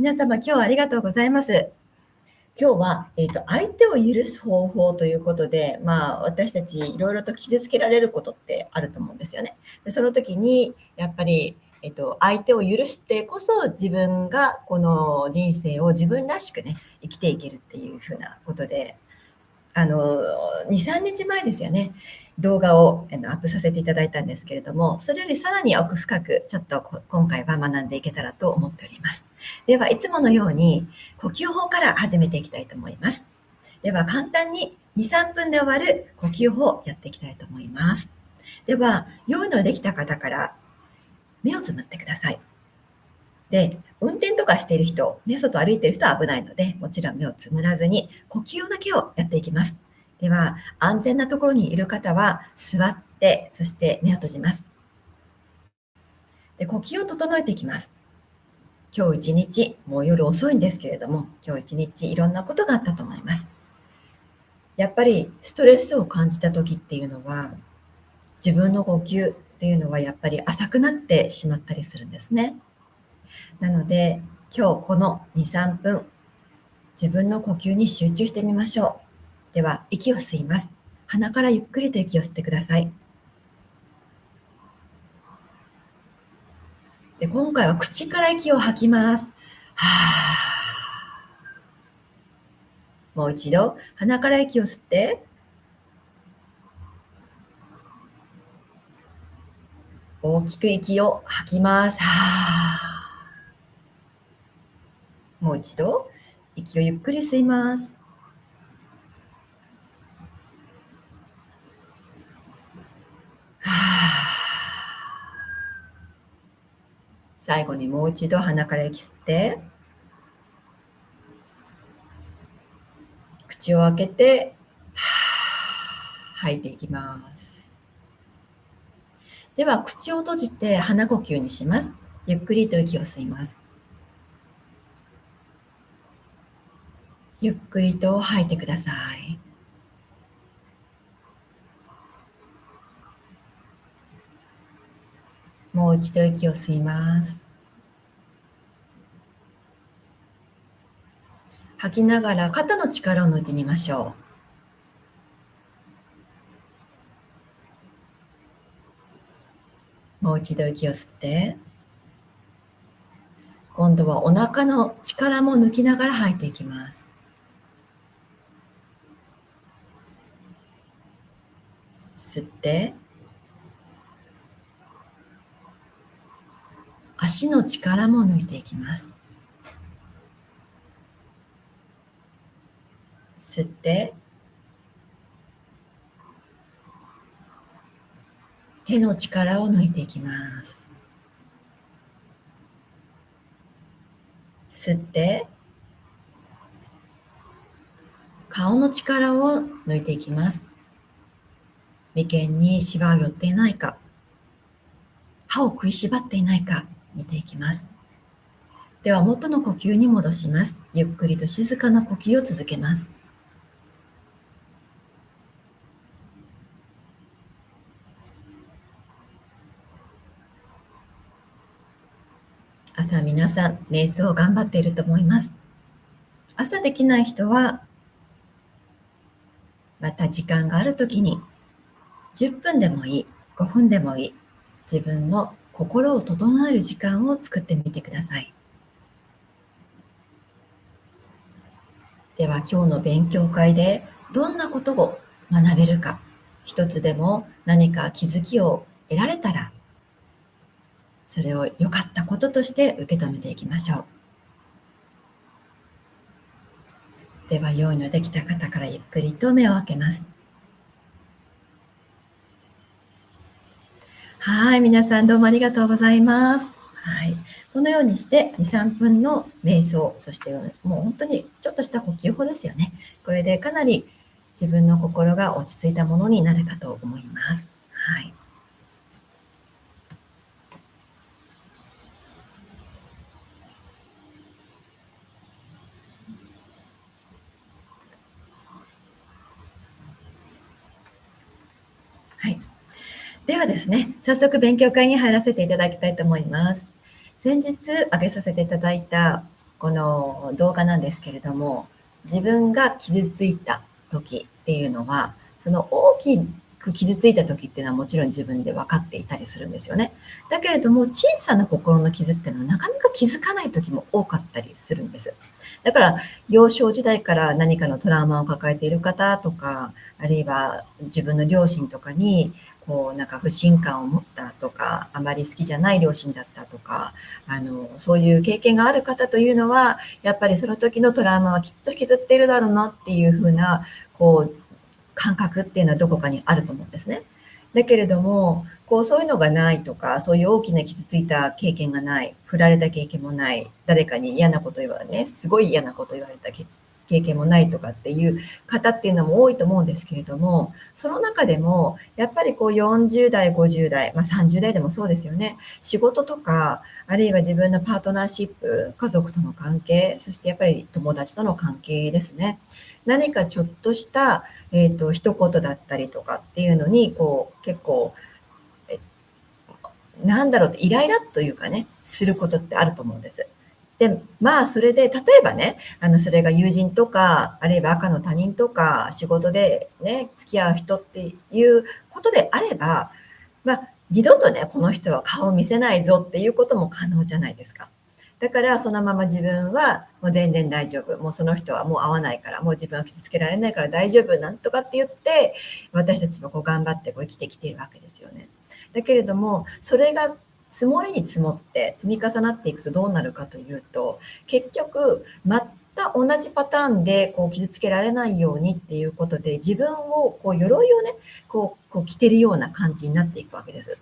皆様、今日はありがとうございます。今日は、相手を許す方法ということで、私たちいろいろと傷つけられることってあると思うんですよね。で、その時にやっぱり、相手を許してこそ、自分がこの人生を自分らしくね、生きていけるっていう風なことで、2、3日前ですよね、動画をアップさせていただいたんですけれども、それよりさらに奥深く、ちょっと今回は学んでいけたらと思っております。では、いつものように呼吸法から始めていきたいと思います。では、簡単に2、3分で終わる呼吸法をやっていきたいと思います。では、用意のできた方から目をつむってください。で、運転とかしている人、ね、外歩いている人は危ないので、もちろん目をつむらずに、呼吸だけをやっていきます。では、安全なところにいる方は、座って、そして目を閉じます。で、呼吸を整えていきます。今日一日、もう夜遅いんですけれども、今日一日いろんなことがあったと思います。やっぱりストレスを感じた時っていうのは、自分の呼吸っていうのはやっぱり浅くなってしまったりするんですね。なので、今日この2、3分、自分の呼吸に集中してみましょう。では、息を吸います。鼻からゆっくりと息を吸ってください。で、今回は口から息を吐きます。はー。もう一度、鼻から息を吸って、大きく息を吐きます。はー。もう一度、息をゆっくり吸います。はー。最後にもう一度鼻から息吸って、口を開けて、吐いていきます。では、口を閉じて鼻呼吸にします。ゆっくりと息を吸います。ゆっくりと吐いてください。もう一度息を吸います。吐きながら肩の力を抜いてみましょう。もう一度息を吸って、今度はお腹の力も抜きながら吐いていきます。吸って、足の力も抜いていきます。吸って、手の力を抜いていきます。吸って、顔の力を抜いていきます。眉間にシワが寄っていないか、歯を食いしばっていないか見ていきます。では元の呼吸に戻します。ゆっくりと静かな呼吸を続けます。朝皆さん瞑想を頑張っていると思います。朝できない人はまた時間があるときに10分でもいい、5分でもいい、自分の心を整える時間を作ってみてください。では今日の勉強会でどんなことを学べるか、一つでも何か気づきを得られたら、それを良かったこととして受け止めていきましょう。では用意のできた方からゆっくりと目を開けます。はい、皆さんどうもありがとうございます。はい、このようにして2、3分の瞑想、そしてもう本当にちょっとした呼吸法ですよね。これでかなり自分の心が落ち着いたものになるかと思います。はい。はい。ではですね、早速勉強会に入らせていただきたいと思います。先日挙げさせていただいたこの動画なんですけれども、自分が傷ついた時っていうのは、その大きく傷ついた時っていうのはもちろん自分で分かっていたりするんですよね。だけれども、小さな心の傷っていうのはなかなか気づかない時も多かったりするんです。だから、幼少時代から何かのトラウマを抱えている方とか、あるいは自分の両親とかに、こうなんか不信感を持ったとか、あまり好きじゃない両親だったとか、そういう経験がある方というのは、やっぱりその時のトラウマはきっと引きずっているだろうなっていう風な、こう、感覚っていうのはどこかにあると思うんですね。だけれども、こう、そういうのがないとか、そういう大きな傷ついた経験がない、振られた経験もない、誰かに嫌なこと言われね、すごい嫌なこと言われた経験もないとかっていう方っていうのも多いと思うんですけれども、その中でも、やっぱりこう40代、50代、30代でもそうですよね。仕事とか、あるいは自分のパートナーシップ、家族との関係、そしてやっぱり友達との関係ですね。何かちょっとした、一言だったりとかっていうのに、こう、結構、え、なんだろう、イライラというかね、することってあると思うんです。で、それで、例えばね、それが友人とか、あるいは赤の他人とか、仕事でね、付き合う人っていうことであれば、二度とね、この人は顔を見せないぞっていうことも可能じゃないですか。だからそのまま自分はもう全然大丈夫。もうその人はもう会わないから、もう自分は傷つけられないから大丈夫なんとかって言って、私たちもこう頑張ってこう生きてきているわけですよね。だけれども、それが積もりに積もって積み重なっていくとどうなるかというと、結局また同じパターンでこう傷つけられないようにっていうことで、自分をこう鎧をね、こう着てるような感じになっていくわけです。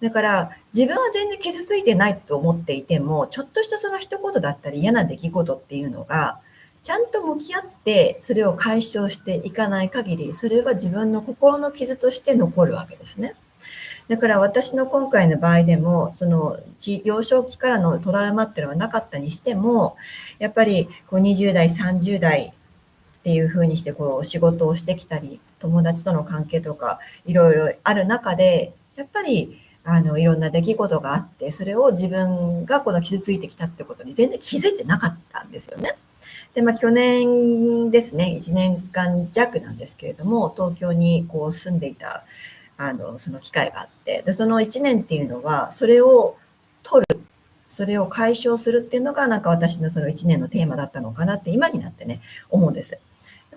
だから、自分は全然傷ついてないと思っていても、ちょっとしたその一言だったり嫌な出来事っていうのが、ちゃんと向き合って、それを解消していかない限り、それは自分の心の傷として残るわけですね。だから私の今回の場合でも、その、幼少期からのトラウマっていうのはなかったにしても、やっぱりこう20代、30代っていう風にしてこう仕事をしてきたり、友達との関係とかいろいろある中で、やっぱりいろんな出来事があって、それを自分がこの傷ついてきたってことに全然気づいてなかったんですよね。で、去年ですね、1年間弱なんですけれども、東京にこう住んでいた、その機会があって、で、その1年っていうのは、それを解消するっていうのが、なんか私のその1年のテーマだったのかなって今になってね、思うんです。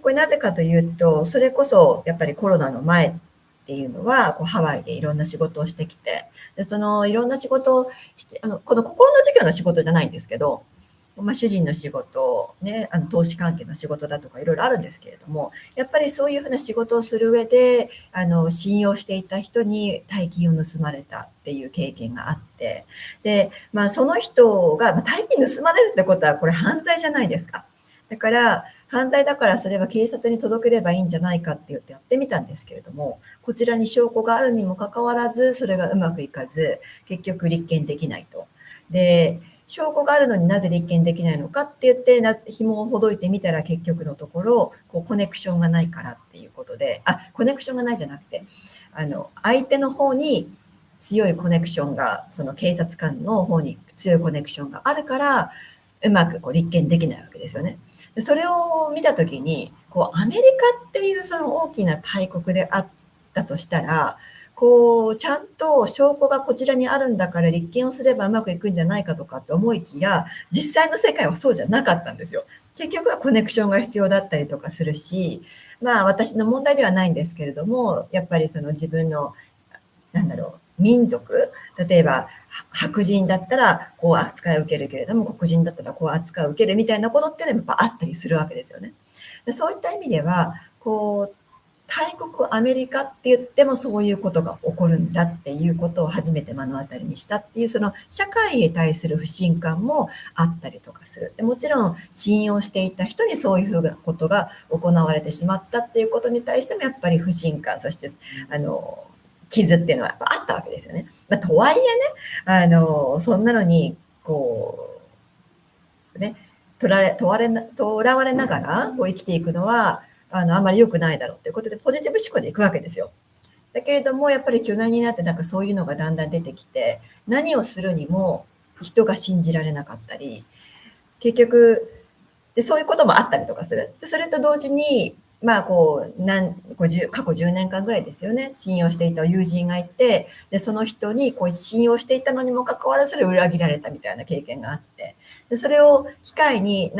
これなぜかというと、それこそやっぱりコロナの前っていうのは、こうハワイでいろんな仕事をしてきて、で、そのいろんな仕事をして、この心の授業の仕事じゃないんですけど、主人の仕事、ね、投資関係の仕事だとかいろいろあるんですけれども、やっぱりそういうふうな仕事をする上で、信用していた人に大金を盗まれたっていう経験があって、で、その人が、大金盗まれるってことはこれ犯罪じゃないですか。だから、犯罪だからそれは警察に届ければいいんじゃないかって言ってやってみたんですけれども、こちらに証拠があるにもかかわらず、それがうまくいかず、結局立件できないと。で、証拠があるのになぜ立件できないのかって言って、紐をほどいてみたら結局のところ、こうコネクションがないからっていうことで、コネクションがないじゃなくて、相手の方に強いコネクションが、その警察官の方に強いコネクションがあるから、うまくこう立件できないわけですよね。でそれを見たときに、こうアメリカっていうその大きな大国であったとしたら、こうちゃんと証拠がこちらにあるんだから立件をすればうまくいくんじゃないかとかって思いきや、実際の世界はそうじゃなかったんですよ。結局はコネクションが必要だったりとかするし、私の問題ではないんですけれども、やっぱりその自分の民族、例えば白人だったらこう扱いを受けるけれども、黒人だったらこう扱いを受けるみたいなことっていうのもやっぱあったりするわけですよね。でそういった意味では、こう、大国アメリカって言ってもそういうことが起こるんだっていうことを初めて目の当たりにしたっていう、その社会へ対する不信感もあったりとかする。でもちろん信用していた人にそういうふうなことが行われてしまったっていうことに対してもやっぱり不信感、そしてあの傷っていうのはやっぱあったわけですよね。とはいえね、そんなのに、こう、ね、とらわれながらこう生きていくのは、あんまり良くないだろうということで、ポジティブ思考でいくわけですよ。だけれども、やっぱり去年になってなんかそういうのがだんだん出てきて、何をするにも人が信じられなかったり、結局、で、そういうこともあったりとかする。で、それと同時に、まあ、過去10年間ぐらいですよね、信用していた友人がいて、で、その人に信用していたのにもかかわらず裏切られたみたいな経験があって、で、それを機会に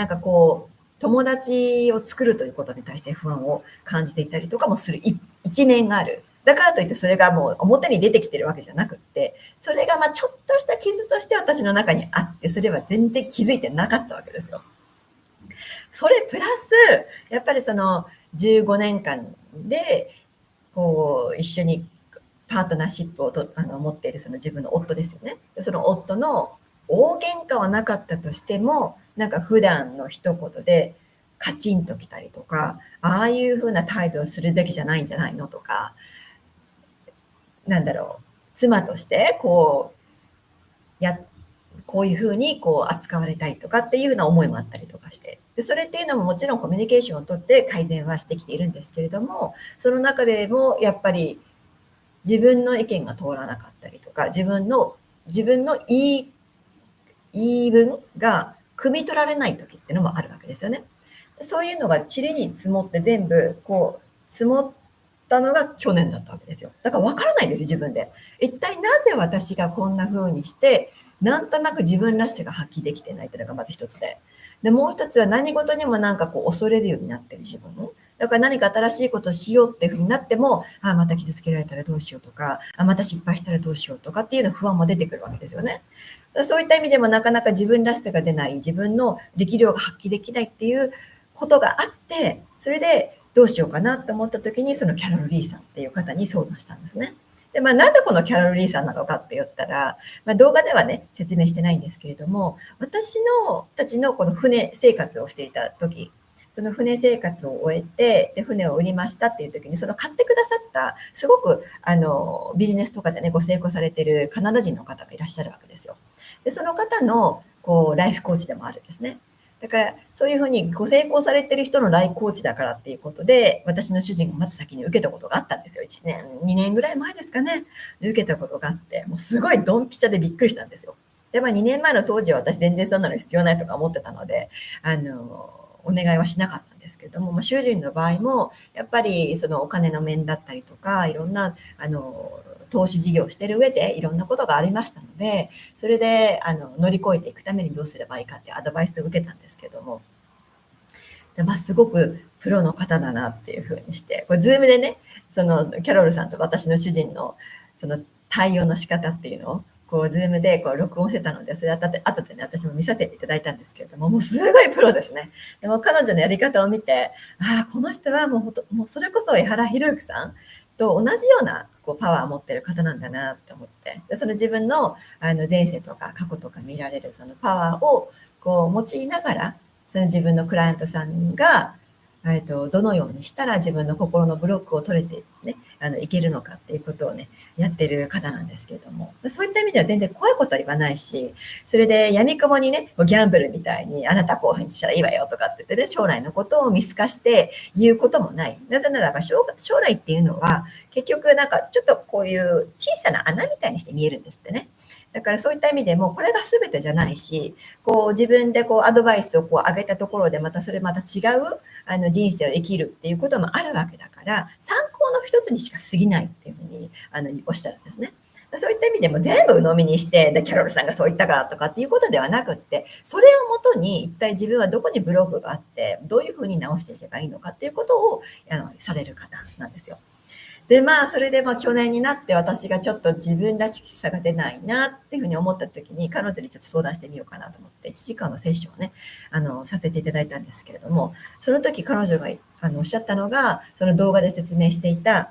友達を作るということに対して不安を感じていたりとかもする一面がある。だからといってそれがもう表に出てきてるわけじゃなくって、それがちょっとした傷として私の中にあって、それは全然気づいてなかったわけですよ。それプラス、やっぱりその15年間で、一緒にパートナーシップを持っているその自分の夫ですよね。その夫の大喧嘩はなかったとしても、普段の一言でカチンときたりとか、ああいう風な態度をするべきじゃないんじゃないのとか、妻としてやこういう風に扱われたいとかっていうような思いもあったりとかして。で、それっていうのももちろんコミュニケーションをとって改善はしてきているんですけれども、その中でもやっぱり自分の意見が通らなかったりとか、自分の言い分が汲み取られない時っていうのもあるわけですよね。そういうのが塵に積もって全部積もったのが去年だったわけですよ。だからわからないんですよ、自分で。一体なぜ私がこんな風にして、なんとなく自分らしさが発揮できてないっていうのがまず一つで。で、もう一つは何事にも恐れるようになってる自分。だから何か新しいことをしようっていう風になっても、あ、また傷つけられたらどうしようとか、あ、また失敗したらどうしようとかっていうの不安も出てくるわけですよね。そういった意味でもなかなか自分らしさが出ない、自分の力量が発揮できないっていうことがあって、それでどうしようかなと思った時に、そのキャロル・リーさんっていう方に相談したんですね。で、なぜこのキャロル・リーさんなのかって言ったら、動画ではね、説明してないんですけれども、私のたちのこの船生活をしていた時、その船生活を終えて、で、船を売りましたっていう時に、その買ってくださった、すごく、ビジネスとかでね、ご成功されてるカナダ人の方がいらっしゃるわけですよ。で、その方の、ライフコーチでもあるんですね。だから、そういうふうにご成功されてる人のライフコーチだからっていうことで、私の主人がまず先に受けたことがあったんですよ。1年、2年ぐらい前ですかね。受けたことがあって、もうすごいドンピシャでびっくりしたんですよ。で、2年前の当時は私全然そんなの必要ないとか思ってたので、お願いはしなかったんですけれども、主人の場合も、やっぱりそのお金の面だったりとか、いろんな、投資事業をしてる上でいろんなことがありましたので、それで、乗り越えていくためにどうすればいいかっていうアドバイスを受けたんですけども、すごくプロの方だなっていう風にして、これズームでね、そのキャロルさんと私の主人のその対応の仕方っていうのを、ズームで録音してたので、それ後でね、私も見させていただいたんですけれども、もうすごいプロですね。でも彼女のやり方を見て、ああ、この人はもうそれこそ江原弘之さんと同じようなパワーを持ってる方なんだなって思って、でその自分の前世とか過去とか見られるそのパワーを用いながら、その自分のクライアントさんが、どのようにしたら自分の心のブロックを取れてね、いけるのかっていうことをね、やってる方なんですけれども、そういった意味では全然怖いことは言わないし、それで闇雲にね、ギャンブルみたいに、あなたこういうふうにしたらいいわよとかって言ってね、将来のことを見透かして言うこともない。なぜならば将来っていうのは、結局ちょっとこういう小さな穴みたいにして見えるんですってね。だからそういった意味でも、これが全てじゃないし、自分でアドバイスを上げたところで、また違う人生を生きるっていうこともあるわけだから、参考の一つにしか過ぎないっていうふうにおっしゃるんですね。そういった意味でも全部鵜呑みにして、キャロルさんがそう言ったからとかっていうことではなくって、それをもとに一体自分はどこにブロックがあって、どういうふうに直していけばいいのかっていうことをされる方なんですよ。で、それで去年になって私がちょっと自分らしさが出ないなっていうふうに思った時に、彼女にちょっと相談してみようかなと思って、1時間のセッションをね、させていただいたんですけれども、その時彼女がおっしゃったのが、その動画で説明していた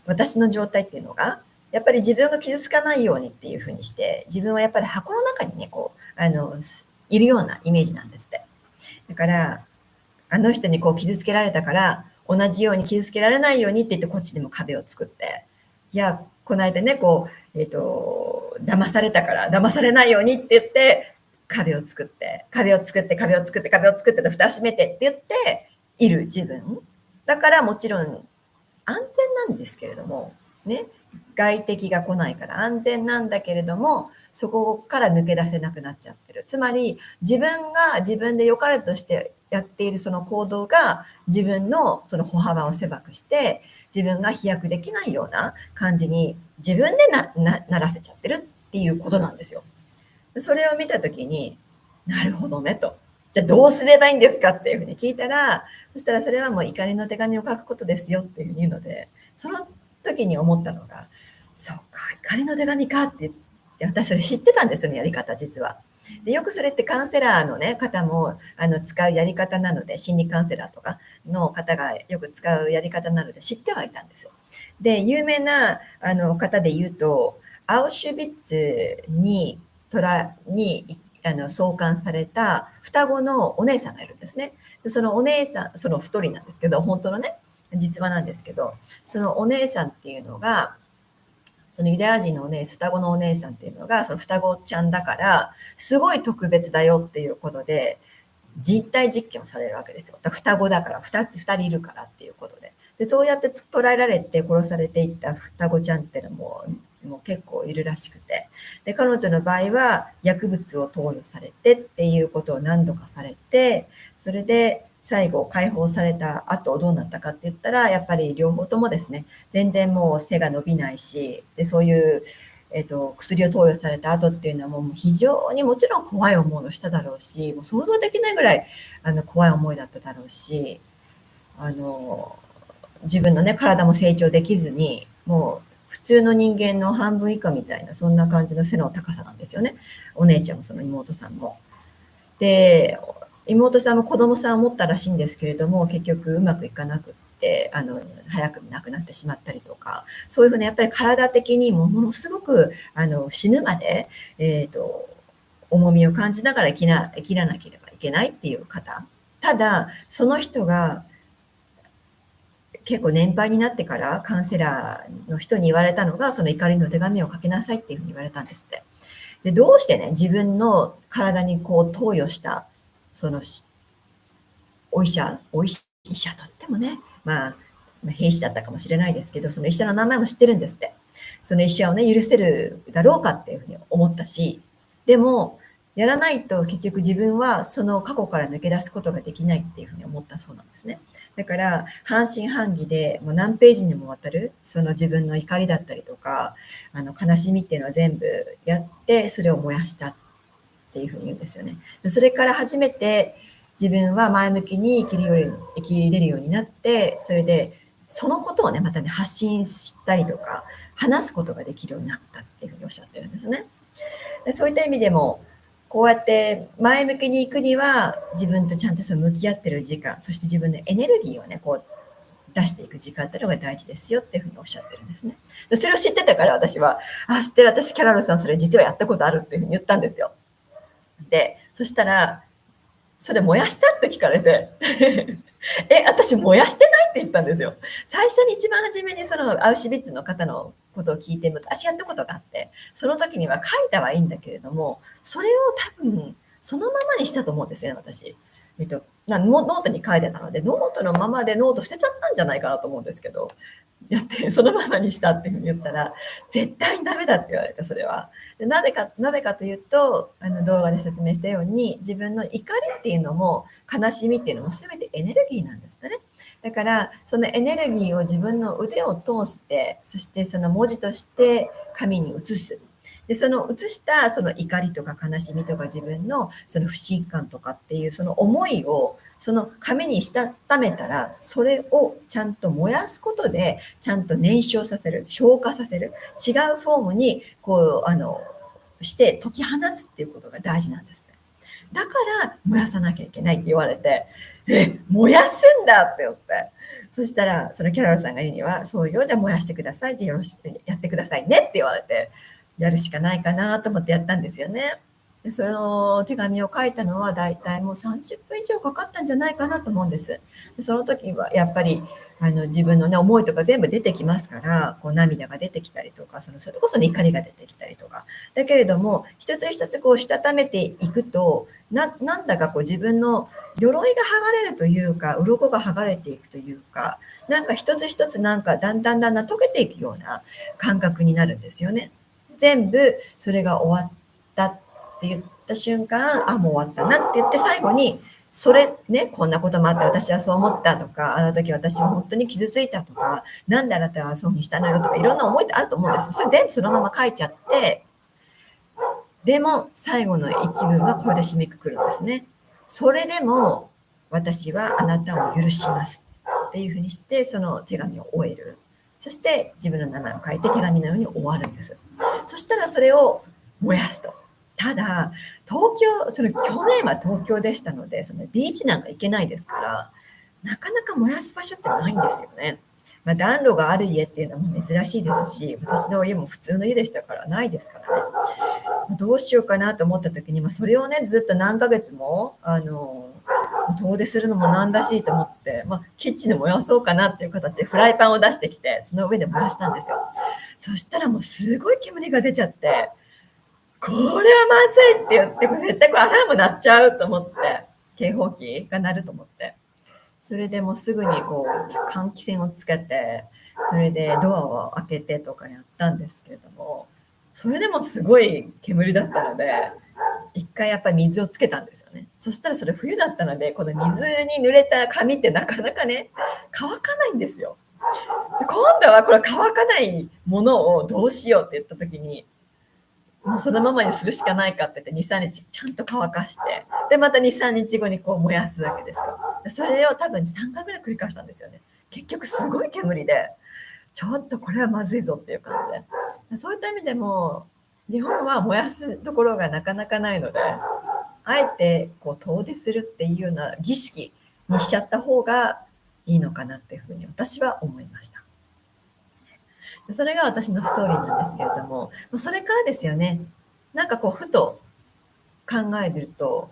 私の状態っていうのが、やっぱり自分が傷つかないようにっていうふうにして、自分はやっぱり箱の中にね、いるようなイメージなんですって。だから、あの人に傷つけられたから、同じように傷つけられないようにって言ってこっちでも壁を作って、いや、この間ね、騙されたから、騙されないようにって言って、壁を作って、壁を作って、壁を作って、壁を作ってと蓋閉めてって言っている自分。だからもちろん安全なんですけれども、ね、外敵が来ないから安全なんだけれども、そこから抜け出せなくなっちゃってる。つまり、自分が自分で良かれとしてやっているその行動が、自分のその歩幅を狭くして、自分が飛躍できないような感じに自分でならせちゃってるっていうことなんですよ。それを見たときに、なるほどねと。じゃあどうすればいいんですかっていうふうに聞いたら、そしたらそれはもう怒りの手紙を書くことですよっていうふうに言うので、その時に思ったのが、そうか、怒りの手紙かって言って、私それ知ってたんですよね、やり方、実は。でよくそれってカウンセラーの、ね、方も使うやり方なので、心理カウンセラーとかの方がよく使うやり方なので知ってはいたんです。で、有名な方で言うと、アウシュビッツに送還された双子のお姉さんがいるんですね。でそのお姉さん、そのストーリーなんですけど、本当のね、実話なんですけど、そのお姉さんっていうのが、そのユダヤ人の双子のお姉さんっていうのが、その双子ちゃんだから、すごい特別だよっていうことで、実体実験をされるわけですよ。だから双子だから、2人いるからっていうことで。で、そうやって捕らえられて殺されていった双子ちゃんっていうのも結構いるらしくて。で、彼女の場合は薬物を投与されてっていうことを何度かされて、それで最後解放された後どうなったかって言ったら、やっぱり両方ともですね、全然もう背が伸びないし、で、そういう、薬を投与された後っていうのはもう非常にもちろん怖い思いをしただろうし、もう想像できないぐらい怖い思いだっただろうし、自分のね、体も成長できずに、もう普通の人間の半分以下みたいな、そんな感じの背の高さなんですよね。お姉ちゃんもその妹さんも。で、妹さんも子供さんを持ったらしいんですけれども、結局うまくいかなくって、早く亡くなってしまったりとか、そういうふうなやっぱり体的にものすごく死ぬまで、重みを感じながら生きらなければいけないっていう方。ただ、その人が結構年配になってからカウンセラーの人に言われたのが、その怒りの手紙を書きなさいっていうふうに言われたんですって。で、どうしてね、自分の体にこう投与した、そのお医者とってもね、兵士だったかもしれないですけど、その医者の名前も知ってるんですって。その医者をね、許せるだろうかっていうふうに思ったし、でも、やらないと結局自分はその過去から抜け出すことができないっていうふうに思ったそうなんですね。だから、半信半疑でもう何ページにもわたる、その自分の怒りだったりとか、悲しみっていうのは全部やって、それを燃やしたっていうふうに言うんですよね。それから初めて自分は前向きに生きれるようになって、それでそのことをね、またね、発信したりとか、話すことができるようになったっていうふうにおっしゃってるんですね。でそういった意味でも、こうやって前向きに行くには、自分とちゃんとその向き合ってる時間、そして自分のエネルギーをね、こう出していく時間っていうのが大事ですよっていうふうにおっしゃってるんですね。でそれを知ってたから私は、知ってる、私キャロルさんそれ実はやったことあるっていうふうに言ったんですよ。で、そしたら、それ燃やしたって聞かれて私燃やしてないって言ったんですよ。最初に一番初めにそのアウシュビッツの方のことを聞いて昔やったことがあって、その時には書いたはいいんだけれども、それを多分そのままにしたと思うんですよね、私。ノートに書いてたので、ノートのままでノート捨てちゃったんじゃないかなと思うんですけど、やってそのままにしたっていうふうに言ったら、絶対にダメだって言われて、それは。でなぜかというと、動画で説明したように、自分の怒りっていうのも悲しみっていうのも全てエネルギーなんですね。だからそのエネルギーを自分の腕を通して、そしてその文字として紙に移す。でその移したその怒りとか悲しみとか自分のその不信感とかっていうその思いをその紙にしたためたら、それをちゃんと燃やすことでちゃんと燃焼させる、消化させる、違うフォームにこうして解き放つっていうことが大事なんですね。だから燃やさなきゃいけないって言われて、燃やすんだって言って、そしたらそのキャロルさんが言うには、そうよ、じゃあ燃やしてください、じゃあよろしくやってくださいねって言われて、やるしかないかなと思ってやったんですよね。で、その手紙を書いたのはだいたいもう30分以上かかったんじゃないかなと思うんです。で、その時はやっぱり自分のね、思いとか全部出てきますから、こう涙が出てきたりとか、それこそね、怒りが出てきたりとか。だけれども、一つ一つこうしたためていくと、なんだかこう自分の鎧が剥がれるというか、鱗が剥がれていくというか、なんか一つ一つなんかだんだん溶けていくような感覚になるんですよね。全部それが終わったって言った瞬間、あ、もう終わったなって言って最後に、それね、こんなこともあって私はそう思ったとか、あの時私は本当に傷ついたとか、なんであなたはそうにしたのよとか、いろんな思いってあると思うんですよ。それ全部そのまま書いちゃって、でも最後の一文はこれで締めくくるんですね。それでも私はあなたを許しますっていうふうにしてその手紙を終える。そして自分の名前を書いて手紙のように終わるんです。そしたらそれを燃やすと。ただ東京、その去年は東京でしたので、そのビーチなんか行けないですから、なかなか燃やす場所ってないんですよね。まあ、暖炉がある家っていうのはもう珍しいですし、私の家も普通の家でしたからないですからね。どうしようかなと思った時に、それをね、ずっと何ヶ月も、遠出するのもなんだしと思って、キッチンで燃やそうかなっていう形でフライパンを出してきて、その上で燃やしたんですよ。そしたらもうすごい煙が出ちゃって、これはまずいって言って、これ絶対これアラーム鳴っちゃうと思って、警報器が鳴ると思って。それでもうすぐにこう換気扇をつけて、それでドアを開けてとかやったんですけれども、それでもすごい煙だったので、一回やっぱり水をつけたんですよね。そしたらそれ冬だったので、この水に濡れた紙ってなかなかね、乾かないんですよ。で、今度はこれ乾かないものをどうしようって言った時に、もうそのままにするしかないかって言って2、3日ちゃんと乾かして、で、また2、3日後にこう燃やすわけですよ。で、それを多分3回ぐらい繰り返したんですよね。結局すごい煙で、ちょっとこれはまずいぞっていう感じで。そういった意味でも、日本は燃やすところがなかなかないので、あえてこう遠出するっていうような儀式にしちゃった方がいいのかなっていうふうに私は思いました。それが私のストーリーなんですけれども、それからですよね。なんかこうふと考えてると、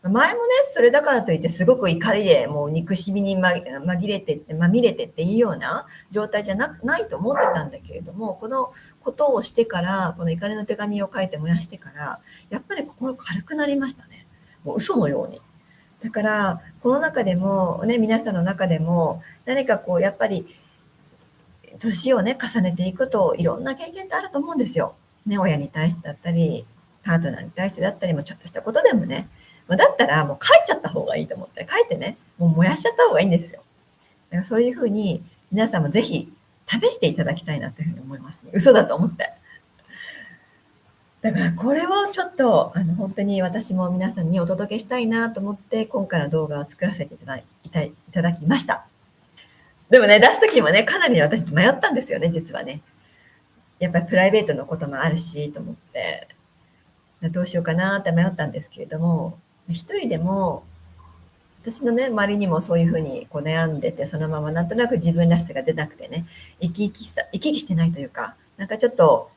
前もね、それだからといってすごく怒りでもう憎しみに紛れてってまみれてっていうような状態じゃないと思ってたんだけれども、このことをしてから、この怒りの手紙を書いて燃やしてから、やっぱり心軽くなりましたね。もう嘘のように。だから、この中でも、ね、皆さんの中でも、何かこうやっぱり年をね、重ねていくといろんな経験ってあると思うんですよ。ね、親に対してだったり、パートナーに対してだったりもちょっとしたことでもね、だったらもう書いちゃった方がいいと思って、書いてね、もう燃やしちゃった方がいいんですよ。だからそういう風に皆さんもぜひ試していただきたいなという風に思いますね。嘘だと思って。だからこれをちょっと本当に私も皆さんにお届けしたいなと思って、今回の動画を作らせていただきました。でもね、出す時もね、かなり私迷ったんですよね、実はね。やっぱりプライベートのこともあるしと思って、どうしようかなって迷ったんですけれども、一人でも、私のね、周りにもそういうふうにこう悩んでて、そのままなんとなく自分らしさが出なくてね、生き生きしてないというか、なんかちょっと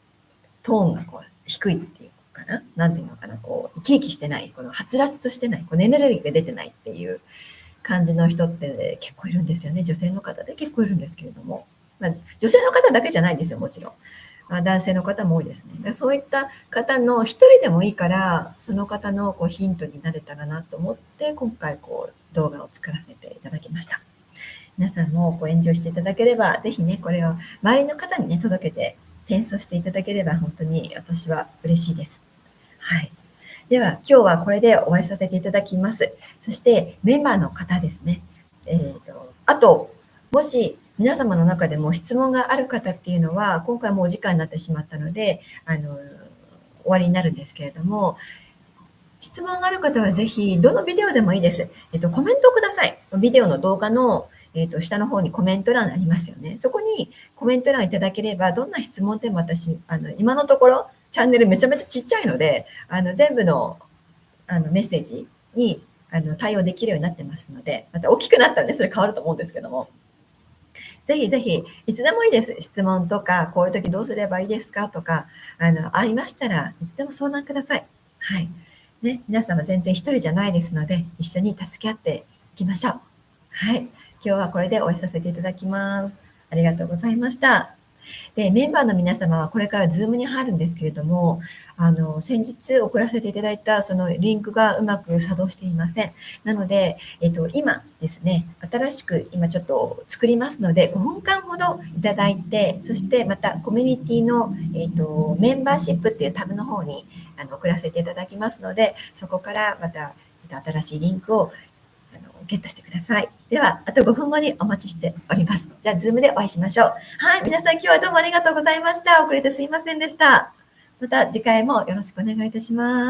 トーンがこう低いっていうのかな、なんていうのかな、こう生き生きしてない、このはつらつとしてない、こうエネルギーが出てないっていう感じの人って結構いるんですよね。女性の方で結構いるんですけれども。女性の方だけじゃないんですよ、もちろん。男性の方も多いですね。そういった方の一人でもいいから、その方のこうヒントになれたらなと思って、今回こう動画を作らせていただきました。皆さんもこうエンジョイしていただければ、ぜひね、これを周りの方にね、届けて転送していただければ、本当に私は嬉しいです。はい。では、今日はこれでお会いさせていただきます。そして、メンバーの方ですね。あと、もし皆様の中でも質問がある方っていうのは、今回もうお時間になってしまったので、終わりになるんですけれども、質問がある方はぜひ、どのビデオでもいいです。コメントをください。ビデオの動画の、下の方にコメント欄ありますよね。そこにコメント欄いただければ、どんな質問でも私、今のところ、チャンネルめちゃめちゃちっちゃいので、全部の、メッセージに、対応できるようになってますので、また大きくなったらね、それ変わると思うんですけども、ぜひぜひ、いつでもいいです。質問とか、こういう時どうすればいいですかとか、ありましたらいつでも相談ください。はい。ね、皆様全然一人じゃないですので、一緒に助け合っていきましょう。はい。今日はこれで終わりさせていただきます。ありがとうございました。で、メンバーの皆様はこれから Zoom に入るんですけれども、先日送らせていただいたそのリンクがうまく作動していません。なので、今ですね、新しく今ちょっと作りますので、5分間ほどいただいて、そしてまたコミュニティの、メンバーシップっていうタブの方に送らせていただきますので、そこからまた、新しいリンクをゲットしてください。では、あと5分後にお待ちしております。じゃあ、ズームでお会いしましょう。はい、皆さん今日はどうもありがとうございました。遅れてすいませんでした。また次回もよろしくお願いいたします。